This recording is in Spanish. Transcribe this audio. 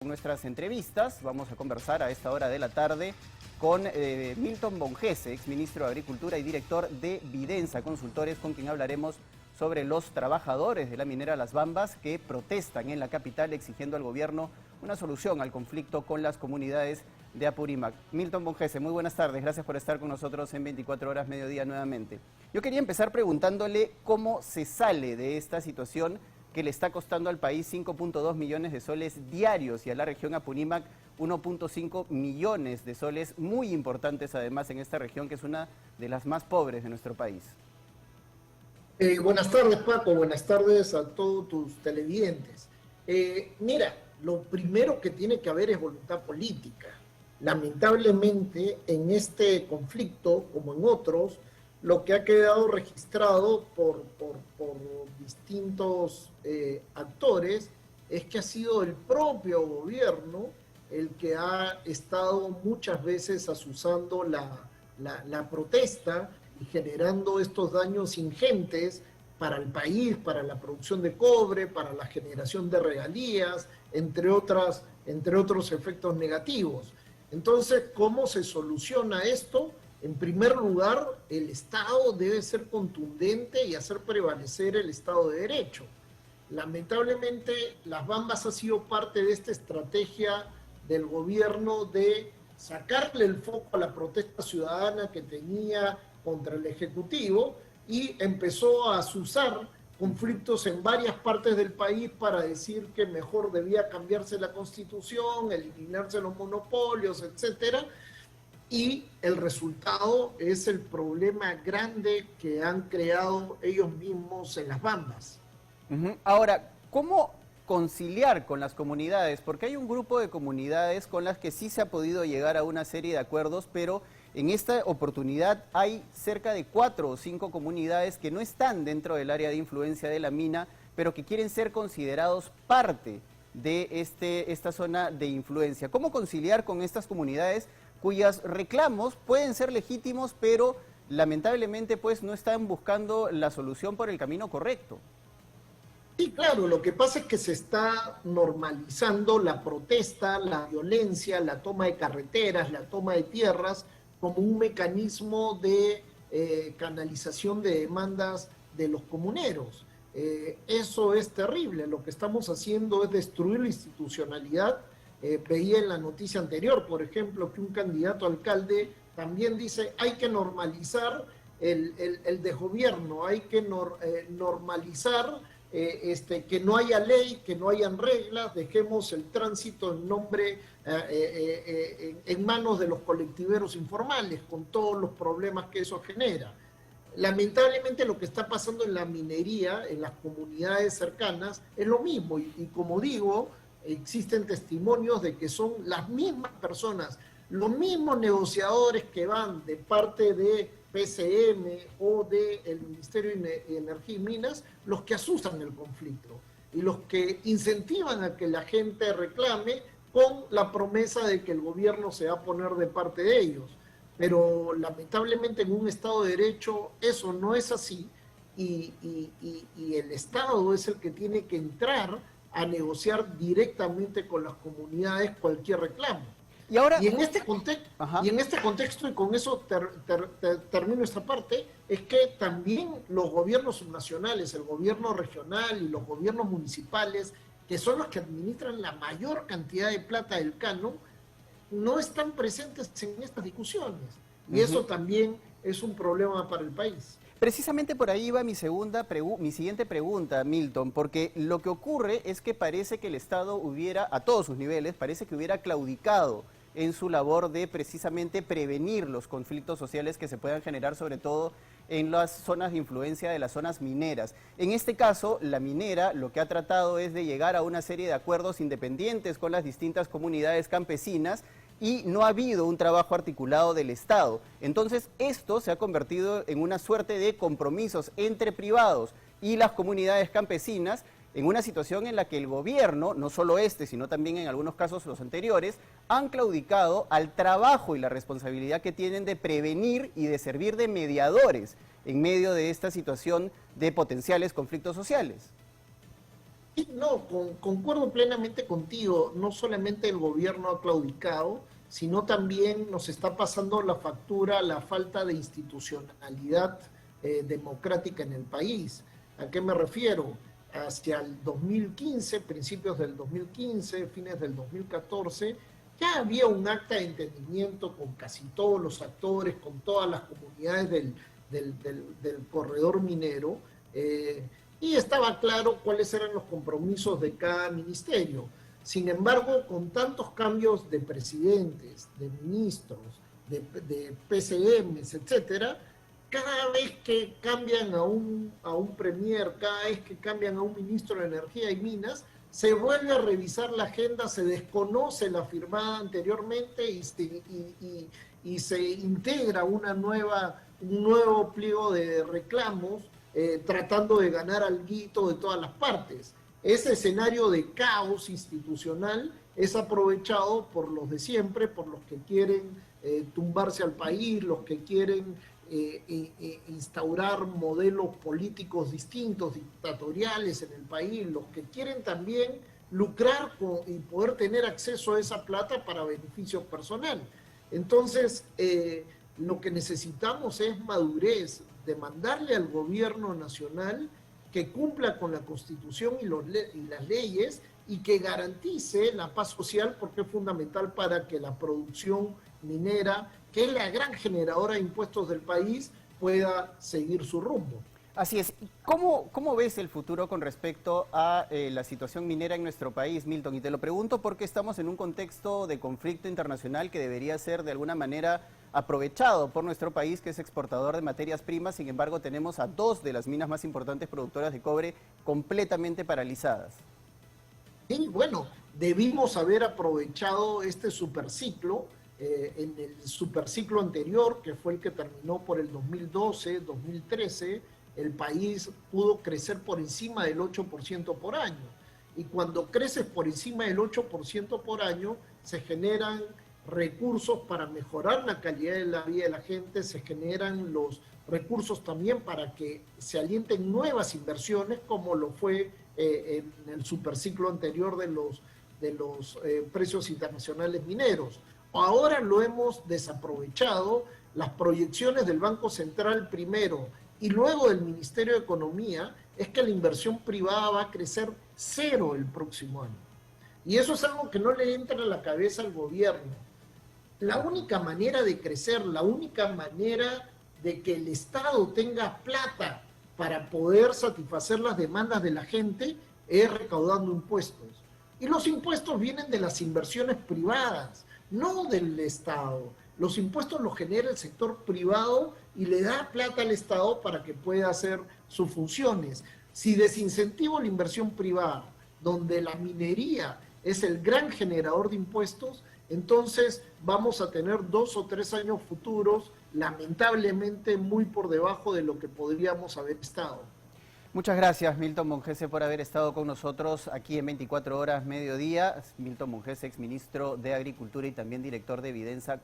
Nuestras entrevistas, vamos a conversar a esta hora de la tarde con Milton Bongese, exministro de Agricultura y director de Vidensa Consultores, con quien hablaremos sobre los trabajadores de la minera Las Bambas que protestan en la capital exigiendo al gobierno una solución al conflicto con las comunidades de Apurímac. Milton Bongese, muy buenas tardes, gracias por estar con nosotros en 24 horas mediodía nuevamente. Yo quería empezar preguntándole cómo se sale de esta situación que le está costando al país 5.2 millones de soles diarios y a la región Apurímac 1.5 millones de soles, muy importantes además en esta región que es una de las más pobres de nuestro país. Buenas tardes, Paco, buenas tardes a todos tus televidentes. Mira, lo primero que tiene que haber es voluntad política. Lamentablemente, en este conflicto, como en otros, lo que ha quedado registrado por distintos actores es que ha sido el propio gobierno el que ha estado muchas veces azuzando la protesta y generando estos daños ingentes para el país, para la producción de cobre, para la generación de regalías, entre otros efectos negativos. Entonces, ¿cómo se soluciona esto? En primer lugar, el Estado debe ser contundente y hacer prevalecer el Estado de Derecho. Lamentablemente, Las Bambas ha sido parte de esta estrategia del gobierno de sacarle el foco a la protesta ciudadana que tenía contra el Ejecutivo y empezó a azuzar conflictos en varias partes del país para decir que mejor debía cambiarse la Constitución, eliminarse los monopolios, etcétera. Y el resultado es el problema grande que han creado ellos mismos en Las Bambas. Ahora, ¿cómo conciliar con las comunidades? Porque hay un grupo de comunidades con las que sí se ha podido llegar a una serie de acuerdos, pero en esta oportunidad hay cerca de 4 o 5 comunidades que no están dentro del área de influencia de la mina, pero que quieren ser considerados parte de esta zona de influencia. ¿Cómo conciliar con estas comunidades cuyos reclamos pueden ser legítimos, pero lamentablemente pues no están buscando la solución por el camino correcto? Sí, claro, lo que pasa es que se está normalizando la protesta, la violencia, la toma de carreteras, la toma de tierras como un mecanismo de canalización de demandas de los comuneros. Eso es terrible, lo que estamos haciendo es destruir la institucionalidad. Veía en la noticia anterior, por ejemplo, que un candidato a alcalde también dice hay que normalizar el desgobierno, hay que normalizar que no haya ley, que no hayan reglas, dejemos el tránsito en manos de los colectiveros informales, con todos los problemas que eso genera. Lamentablemente lo que está pasando en la minería, en las comunidades cercanas, es lo mismo, y como digo, existen testimonios de que son las mismas personas, los mismos negociadores que van de parte de PCM o del Ministerio de Energía y Minas, los que azuzan el conflicto y los que incentivan a que la gente reclame con la promesa de que el gobierno se va a poner de parte de ellos. Pero lamentablemente en un Estado de Derecho eso no es así y el Estado es el que tiene que entrar a negociar directamente con las comunidades cualquier reclamo. Y ahora, en este contexto, y con eso termino esta parte, es que también los gobiernos subnacionales, el gobierno regional y los gobiernos municipales, que son los que administran la mayor cantidad de plata del canon, no están presentes en estas discusiones. Y eso también es un problema para el país. Precisamente por ahí va mi siguiente pregunta, Milton, porque lo que ocurre es que parece que el Estado hubiera, a todos sus niveles, parece que hubiera claudicado en su labor de precisamente prevenir los conflictos sociales que se puedan generar, sobre todo en las zonas de influencia de las zonas mineras. En este caso, la minera lo que ha tratado es de llegar a una serie de acuerdos independientes con las distintas comunidades campesinas y no ha habido un trabajo articulado del Estado. Entonces, esto se ha convertido en una suerte de compromisos entre privados y las comunidades campesinas en una situación en la que el gobierno, no solo este, sino también en algunos casos los anteriores, han claudicado al trabajo y la responsabilidad que tienen de prevenir y de servir de mediadores en medio de esta situación de potenciales conflictos sociales. Sí, no, concuerdo plenamente contigo. No solamente el gobierno ha claudicado, sino también nos está pasando la factura la falta de institucionalidad democrática en el país. ¿A qué me refiero? Hacia el 2015, principios del 2015, fines del 2014, ya había un acta de entendimiento con casi todos los actores, con todas las comunidades del corredor minero. Y estaba claro cuáles eran los compromisos de cada ministerio. Sin embargo, con tantos cambios de presidentes, de ministros, de PCMs, etcétera, cada vez que cambian a un premier, cada vez que cambian a un ministro de Energía y Minas, se vuelve a revisar la agenda, se desconoce la firmada anteriormente y se integra un nuevo pliego de reclamos tratando de ganar alguito de todas las partes. Ese escenario de caos institucional es aprovechado por los de siempre, por los que quieren tumbarse al país, los que quieren instaurar modelos políticos distintos, dictatoriales en el país, los que quieren también lucrar y poder tener acceso a esa plata para beneficio personal. Entonces, lo que necesitamos es madurez, demandarle al gobierno nacional que cumpla con la Constitución y las leyes y que garantice la paz social, porque es fundamental para que la producción minera, que es la gran generadora de impuestos del país, pueda seguir su rumbo. Así es. ¿Cómo ves el futuro con respecto a la situación minera en nuestro país, Milton? Y te lo pregunto porque estamos en un contexto de conflicto internacional que debería ser de alguna manera aprovechado por nuestro país, que es exportador de materias primas. Sin embargo, tenemos a dos de las minas más importantes productoras de cobre completamente paralizadas. Sí, bueno, debimos haber aprovechado este superciclo. En el superciclo anterior, que fue el que terminó por el 2012, 2013, el país pudo crecer por encima del 8% por año. Y cuando creces por encima del 8% por año, se generan recursos para mejorar la calidad de la vida de la gente, se generan los recursos también para que se alienten nuevas inversiones, como lo fue en el superciclo anterior de los precios internacionales mineros. Ahora lo hemos desaprovechado. Las proyecciones del Banco Central primero y luego del Ministerio de Economía es que la inversión privada va a crecer cero el próximo año. Y eso es algo que no le entra a la cabeza al gobierno. La única manera de crecer, la única manera de que el Estado tenga plata para poder satisfacer las demandas de la gente es recaudando impuestos. Y los impuestos vienen de las inversiones privadas, no del Estado. Los impuestos los genera el sector privado y le da plata al Estado para que pueda hacer sus funciones. Si desincentivo la inversión privada, donde la minería es el gran generador de impuestos, entonces vamos a tener 2 o 3 años futuros lamentablemente muy por debajo de lo que podríamos haber estado. Muchas gracias, Milton Monjese, por haber estado con nosotros aquí en 24 horas mediodía. Milton Monjese, exministro de Agricultura y también director de Evidenza.